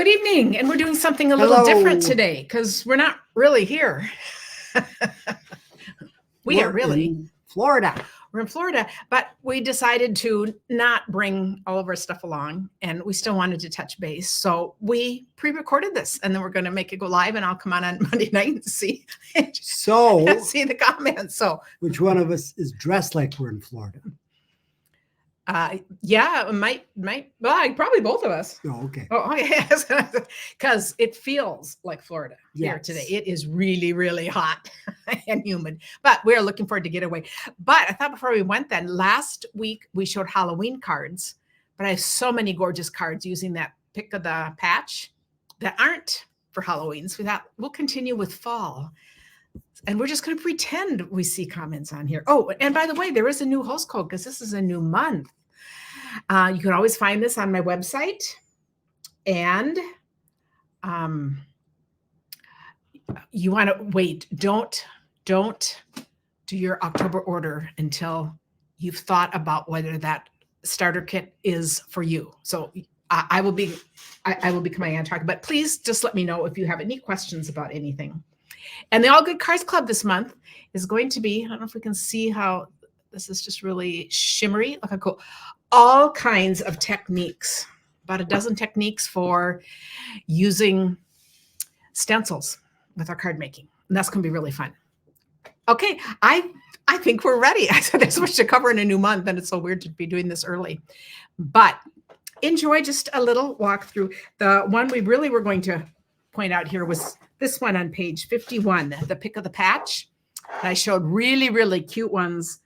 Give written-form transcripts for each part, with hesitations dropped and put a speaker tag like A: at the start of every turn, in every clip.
A: Good evening, and we're doing something a little different today because we're not really here. We're
B: in Florida.
A: We're in Florida, but we decided to not bring all of our stuff along, and we still wanted to touch base. So we pre-recorded this, and then we're going to make it go live, and I'll come on Monday night and see the comments. So
B: which one of us is dressed like we're in Florida?
A: Yeah, well, probably both of us.
B: Oh, okay.
A: Oh, yes, because it feels like Florida here today. It is really, really hot and humid, but we're looking forward to get away. But I thought before we went then, last week we showed Halloween cards, but I have so many gorgeous cards using that pick of the patch that aren't for Halloween. So we thought we'll continue with fall. And we're just going to pretend we see comments on here. Oh, and by the way, there is a new host code because this is a new month. You can always find this on my website. And you want to wait. Don't do your October order until you've thought about whether that starter kit is for you. So I will be coming on talking, but please just let me know if you have any questions about anything. And the All Good Cards Club this month is going to be, I don't know if we can see how this is just really shimmery. Look how cool. All kinds of techniques, about a dozen techniques for using stencils with our card making. And that's going to be really fun. Okay, I think we're ready. I said there's so much to cover in a new month, and it's so weird to be doing this early. But enjoy just a little walkthrough. The one we really were going to point out here was this one on page 51, the pick of the patch. And I showed really, really cute ones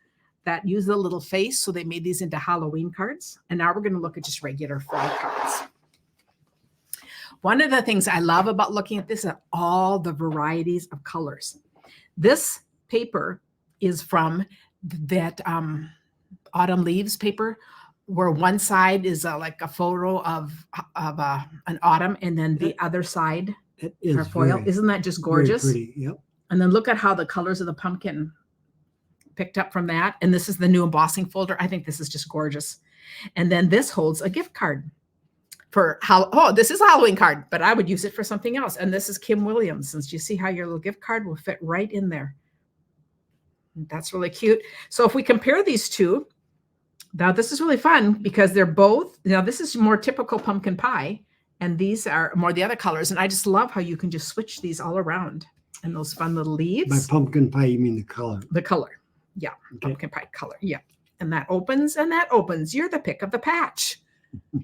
A: that use the little face. So they made these into Halloween cards. And now we're going to look at just regular fall cards. One of the things I love about looking at this is all the varieties of colors. This paper is from that autumn leaves paper, where one side is like a photo of an autumn, and then the other side are foil. Isn't that just gorgeous?
B: Very pretty. Yep.
A: And then look at how the colors of the pumpkin picked up from that. And this is the new embossing folder. I think this is just gorgeous. And then this holds a gift card for this is a Halloween card, but I would use it for something else. And this is Kim Williams. Since you see how your little gift card will fit right in there. That's really cute. So if we compare these two, now this is really fun because they're both, this is more typical pumpkin pie, and these are more the other colors. And I just love how you can just switch these all around and those fun little leaves.
B: By pumpkin pie, you mean the color?
A: The color. Yeah. Okay. Pumpkin pie color. Yeah. And that opens and that opens. You're the pick of the patch.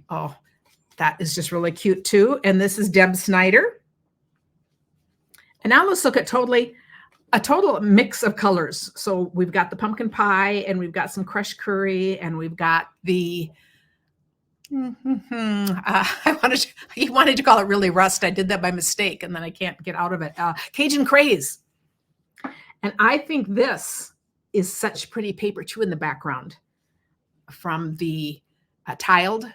A: Oh, that is just really cute too. And this is Deb Snyder. And now let's look at a total mix of colors. So we've got the pumpkin pie, and we've got some crushed curry, and we've got the you wanted to call it really rust. I did that by mistake, and then I can't get out of it. Cajun Craze. And I think this is such pretty paper too in the background from the tiled.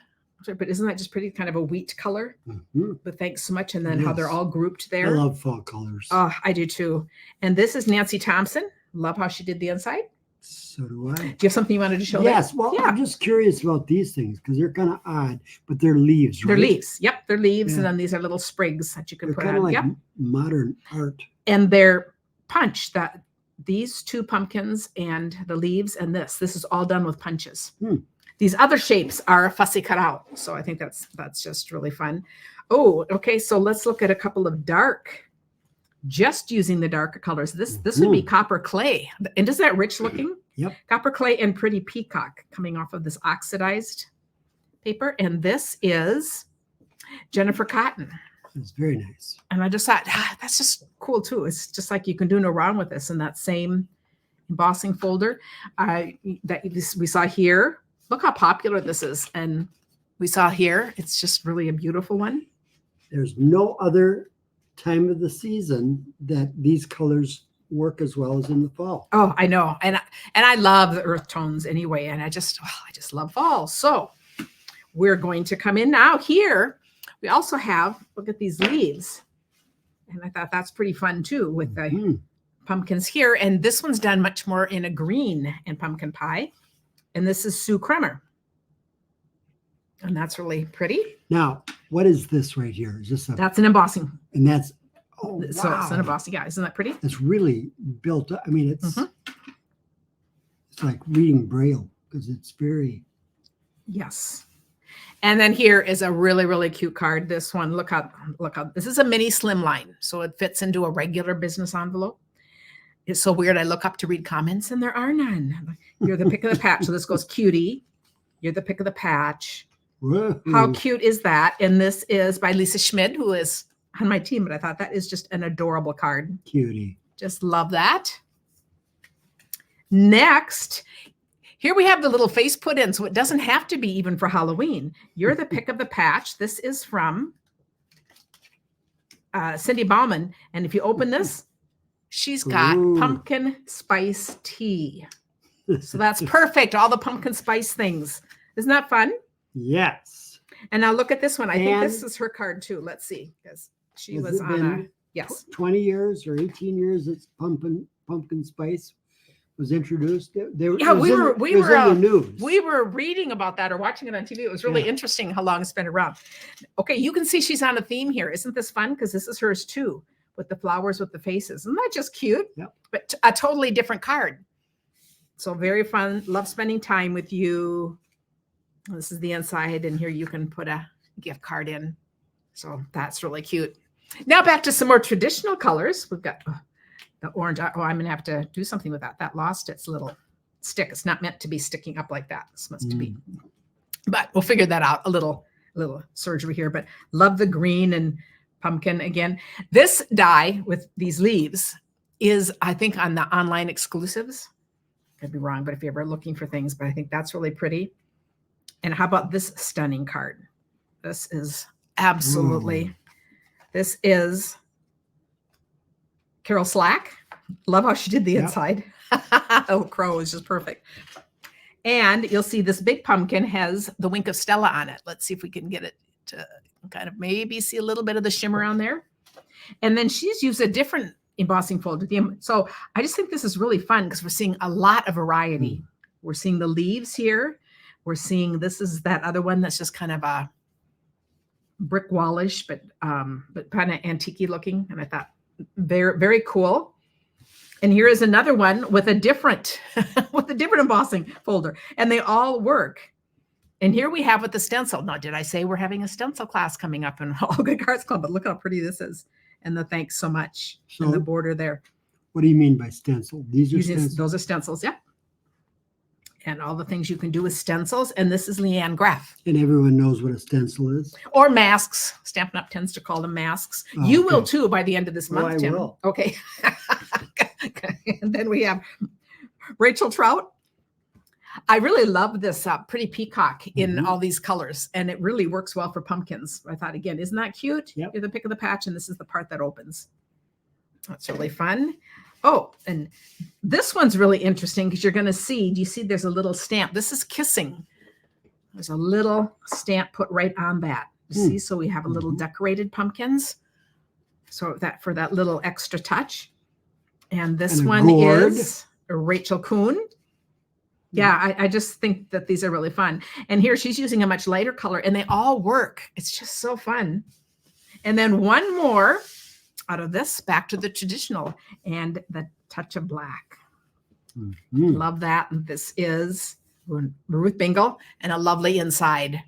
A: But isn't that just pretty, kind of a wheat color? Mm-hmm. But thanks so much. And then how they're all grouped there.
B: I love fall colors.
A: Oh, I do too. And this is Nancy Thompson. Love how she did the inside.
B: So do I.
A: Do you have something you wanted to show?
B: Yes. Well, yeah. I'm just curious about these things because they're kind of odd, but they're leaves, right?
A: They're leaves. Yep. They're leaves. Yeah. And then these are little sprigs that you can put on.
B: Kind of like modern art.
A: And they're punch that these two pumpkins and the leaves and this is all done with punches. These other shapes are fussy cut out. So I think that's just really fun. Oh, okay. So let's look at a couple of dark, just using the darker colors. This would be copper clay. And is that rich looking?
B: Yep.
A: Copper clay and pretty peacock coming off of this oxidized paper. And this is Jennifer Cotton.
B: It's very nice.
A: And I just thought, that's just cool too. It's just like you can do no wrong with this in that same embossing folder we saw here. Look how popular this is. And we saw here, it's just really a beautiful one.
B: There's no other time of the season that these colors work as well as in the fall.
A: Oh, I know. And I love the earth tones anyway. And I just love fall. So we're going to come in now here. We also have, look at these leaves. And I thought that's pretty fun too with the pumpkins here. And this one's done much more in a green and pumpkin pie. And this is Sue Kremer. And that's really pretty.
B: Now, what is this right here? Is this a,
A: That's an embossing.
B: and that's, oh,
A: So it's an
B: wow.
A: embossing. Yeah, isn't that pretty?
B: It's really built up. I mean, it's like reading Braille because it's very.
A: Yes. And then here is a really, really cute card. This one, look how, this is a mini slimline. So it fits into a regular business envelope. It's so weird. I look up to read comments and there are none. You're the pick of the patch. So this goes cutie. You're the pick of the patch.
B: Whoa.
A: How cute is that? And this is by Lisa Schmid, who is on my team, but I thought that is just an adorable card.
B: Cutie.
A: Just love that. Next, here we have the little face put in, so it doesn't have to be even for Halloween. You're the pick of the patch. This is from Cindy Bauman. And if you open this, she's got pumpkin spice tea. So that's perfect. All the pumpkin spice things. Isn't that fun?
B: Yes.
A: And now look at this one. I think this is her card too. Let's see, because she was on a, yes.
B: 20 years or 18 years it's pumpkin spice was introduced.
A: Yeah, we were
B: in the news.
A: We were reading about that or watching it on TV. It was really interesting how long it's been around. Okay, you can see she's on a theme here. Isn't this fun? Because this is hers too, with the flowers with the faces. Isn't that just cute?
B: Yep.
A: But a totally different card. So very fun. Love spending time with you. This is the inside, and here you can put a gift card in. So that's really cute. Now back to some more traditional colors. We've got the orange. Oh, I'm gonna have to do something with that. That lost its little stick. It's not meant to be sticking up like that. It's meant to be, but we'll figure that out. A little surgery here, but love the green and pumpkin again. This die with these leaves is, I think, on the online exclusives. Could be wrong, but if you're ever looking for things, but I think that's really pretty. And how about this stunning card? This is absolutely, this is Carol Slack. Love how she did the inside. Oh, crow is just perfect. And you'll see this big pumpkin has the wink of Stella on it. Let's see if we can get it to kind of maybe see a little bit of the shimmer on there. And then she's used a different embossing folder. So I just think this is really fun because we're seeing a lot of variety. We're seeing the leaves here. We're seeing, this is that other one that's just kind of a brick wallish, but kind of antique-y looking. And I thought very, very cool. And here is another one with a different, embossing folder, and they all work. And here we have with the stencil. Now, did I say we're having a stencil class coming up in All Good Cards Club? But look how pretty this is. And the thanks so much. So, and the border there.
B: What do you mean by stencil? These are stencils?
A: Those are stencils, yeah. And all the things you can do with stencils. And this is Leanne Graff.
B: And everyone knows what a stencil is?
A: Or masks. Stampin' Up! Tends to call them masks. Oh, you will too by the end of this month, Tim.
B: Will.
A: Okay. And then we have Rachel Trout. I really love this pretty peacock in all these colors, and it really works well for pumpkins. I thought, again, isn't that cute?
B: Yep.
A: You're the pick of the patch, and this is the part that opens. That's really fun. Oh, and this one's really interesting because you're going to see, do you see there's a little stamp? This is kissing. There's a little stamp put right on that. You see, so we have a little decorated pumpkins. So that for that little extra touch. And this one is Rachel Kuhn. Yeah, I just think that these are really fun. And here she's using a much lighter color, and they all work. It's just so fun. And then one more out of this, back to the traditional, and the touch of black. Love that. And this is Ruth Bingle, and a lovely inside.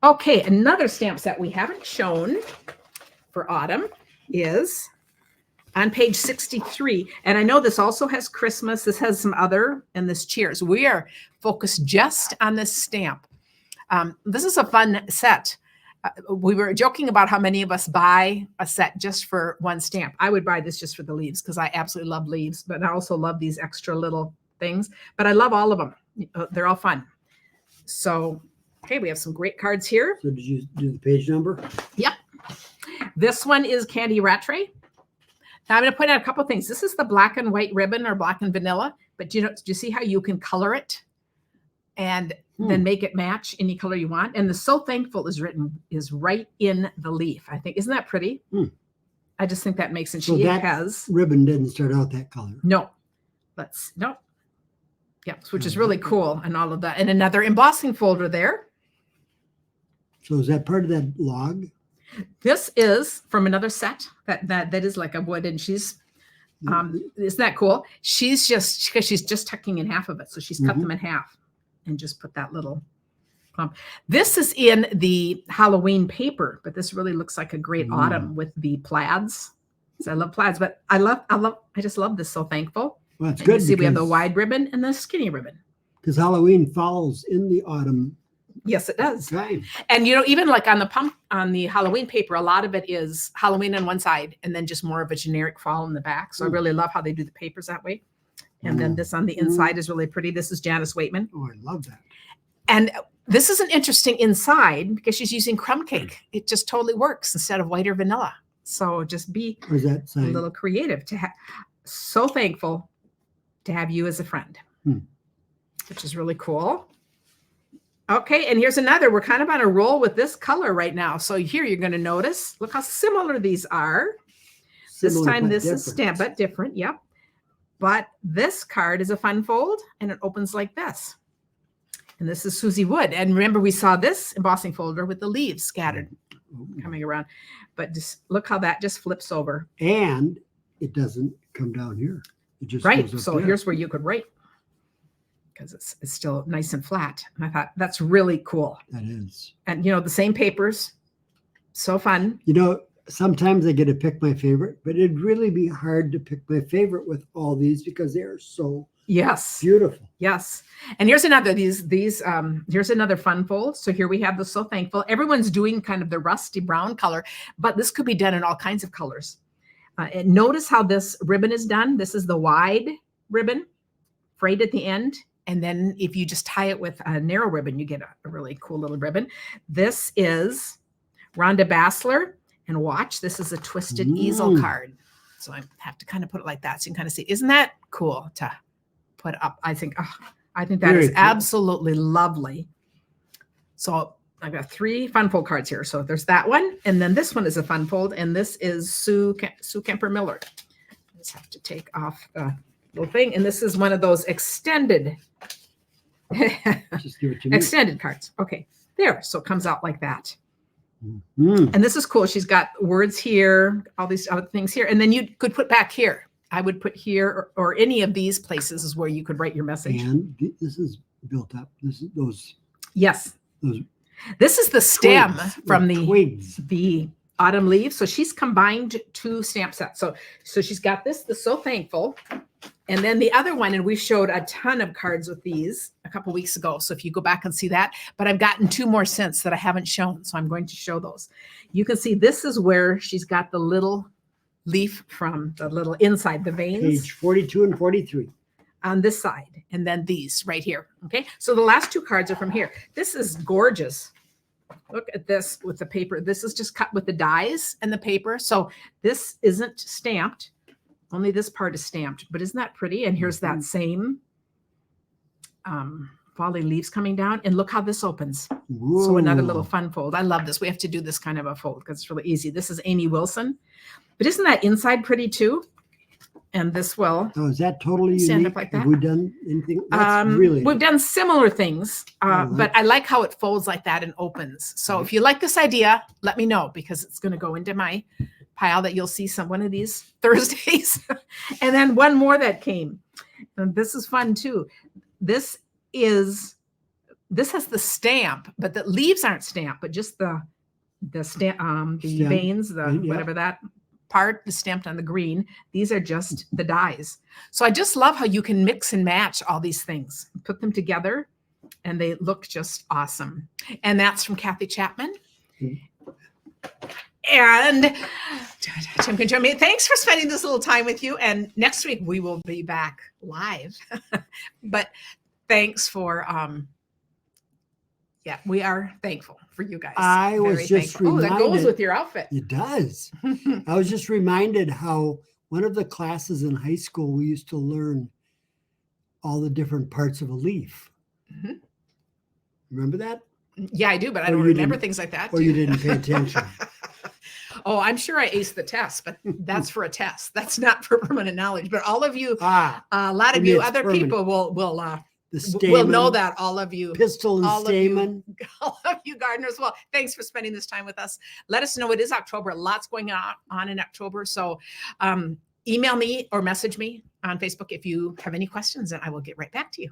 A: Okay, another stamp set we haven't shown for autumn is on page 63. And I know this also has Christmas. This has some other, and this Cheers. We are focused just on this stamp. This is a fun set. We were joking about how many of us buy a set just for one stamp. I would buy this just for the leaves because I absolutely love leaves, but I also love these extra little things. But I love all of them. They're all fun. So, okay, we have some great cards here.
B: So did you do the page number?
A: Yep. This one is Candy Rattray. Now I'm going to point out a couple of things. This is the black and white ribbon or black and vanilla, but do you see how you can color it and then make it match any color you want? And the So Thankful is right in the leaf. I think, isn't that pretty? I just think that makes it.
B: So that ribbon didn't start out that color.
A: No. Yeah, which is really cool, and all of that. And another embossing folder there.
B: So is that part of that log?
A: This is from another set that is like a wood, and she's isn't that cool? She's just tucking in half of it. So she's cut them in half and just put that little clump. This is in the Halloween paper, but this really looks like a great autumn with the plaids. So I love plaids, but I just love this. So thankful.
B: Well, that's
A: And you
B: good.
A: see, we have the wide ribbon and the skinny ribbon.
B: Because Halloween falls in the autumn.
A: Yes, it does.
B: Time.
A: And you know, even like on the Halloween paper, a lot of it is Halloween on one side and then just more of a generic fall in the back. So I really love how they do the papers that way. And then this on the inside is really pretty. This is Janice Waitman.
B: Oh, I love that.
A: And this is an interesting inside because she's using crumb cake. It just totally works instead of white or vanilla. So just be
B: that
A: a little creative. So thankful to have you as a friend, which is really cool. Okay, and here's another. We're kind of on a roll with this color right now. So here you're going to notice, look how similar these are. This time this is stamped, but different. Yep. But this card is a fun fold, and it opens like this. And this is Susie Wood. And remember, we saw this embossing folder with the leaves scattered coming around. But just look how that just flips over.
B: And it doesn't come down here. It just
A: right.
B: goes up
A: So
B: there.
A: Here's where you could write, because it's still nice and flat. And I thought that's really cool.
B: That is.
A: And you know, the same papers, so fun.
B: You know, sometimes I get to pick my favorite, but it'd really be hard to pick my favorite with all these because they are so beautiful.
A: Yes. And here's another here's another fun fold. So here we have the So Thankful. Everyone's doing kind of the rusty brown color, but this could be done in all kinds of colors. And notice how this ribbon is done. This is the wide ribbon, frayed at the end. And then if you just tie it with a narrow ribbon, you get a really cool little ribbon. This is Rhonda Bassler. And watch, this is a twisted easel card. So I have to kind of put it like that so you can kind of see. Isn't that cool to put up? I think that
B: Very
A: is
B: cool.
A: absolutely lovely. So I've got 3 fun fold cards here. So there's that one. And then this one is a fun fold. And this is Sue Kemper Miller. I just have to take off the little thing. And this is one of those extended
B: Just give it to me.
A: extended cards. Okay, there. So it comes out like that.
B: Mm.
A: And this is cool. She's got words here, all these other things here. And then you could put back here. I would put here or any of these places is where you could write your message.
B: And this is built up. This is those.
A: Yes.
B: Those
A: this is the stem
B: twigs,
A: from
B: like twigs.
A: the autumn leaves. So she's combined 2 stamp sets. So she's got this, the So Thankful. And then the other one, and we showed a ton of cards with these a couple weeks ago. So if you go back and see that, but I've gotten 2 more since that I haven't shown. So I'm going to show those. You can see this is where she's got the little leaf from the little inside the veins.
B: Page 42 and 43.
A: On this side, and then these right here. Okay, so the last 2 cards are from here. This is gorgeous. Look at this with the paper. This is just cut with the dies and the paper. So this isn't stamped. Only this part is stamped, but isn't that pretty? And here's that same folly leaves coming down. And look how this opens.
B: Whoa.
A: So another little fun fold. I love this. We have to do this kind of a fold because it's really easy. This is Amy Wilson. But isn't that inside pretty too? And this will
B: Oh, is that totally
A: stand
B: unique?
A: up like
B: Have
A: that.
B: we done anything? That's really
A: we've done similar things,
B: like
A: but I like how it folds like that and opens. So if you like this idea, let me know because it's going to go into my pile that you'll see one of these Thursdays. And then one more that came. And this is fun too. This has the stamp, but the leaves aren't stamped, but just the stamp, the veins, whatever that part is stamped on the green. These are just the dies. So I just love how you can mix and match all these things, put them together, and they look just awesome. And that's from Kathy Chapman. And Tim can join me. Thanks for spending this little time with you. And next week we will be back live. But thanks for we are thankful for you guys.
B: I was
A: Very
B: just
A: thankful. Oh, that goes
B: reminded-
A: with your outfit.
B: It does. I was just reminded how one of the classes in high school, we used to learn all the different parts of a leaf.
A: Mhm.
B: Remember that?
A: Yeah, I do, but I
B: Or
A: don't
B: you
A: remember
B: didn't-
A: things like that.
B: Or
A: do
B: you didn't pay attention?
A: Oh, I'm sure I aced the test, but that's for a test. That's not for permanent knowledge. But all of you,
B: Ah,
A: a lot of
B: maybe
A: you
B: it's
A: other
B: permanent.
A: people will
B: the stamen.
A: We'll know that, all of you.
B: Pistil and
A: all of you.
B: stamen.
A: All of you gardeners. Well, thanks for spending this time with us. Let us know. It is October. Lots going on in October. So email me or message me on Facebook if you have any questions, and I will get right back to you.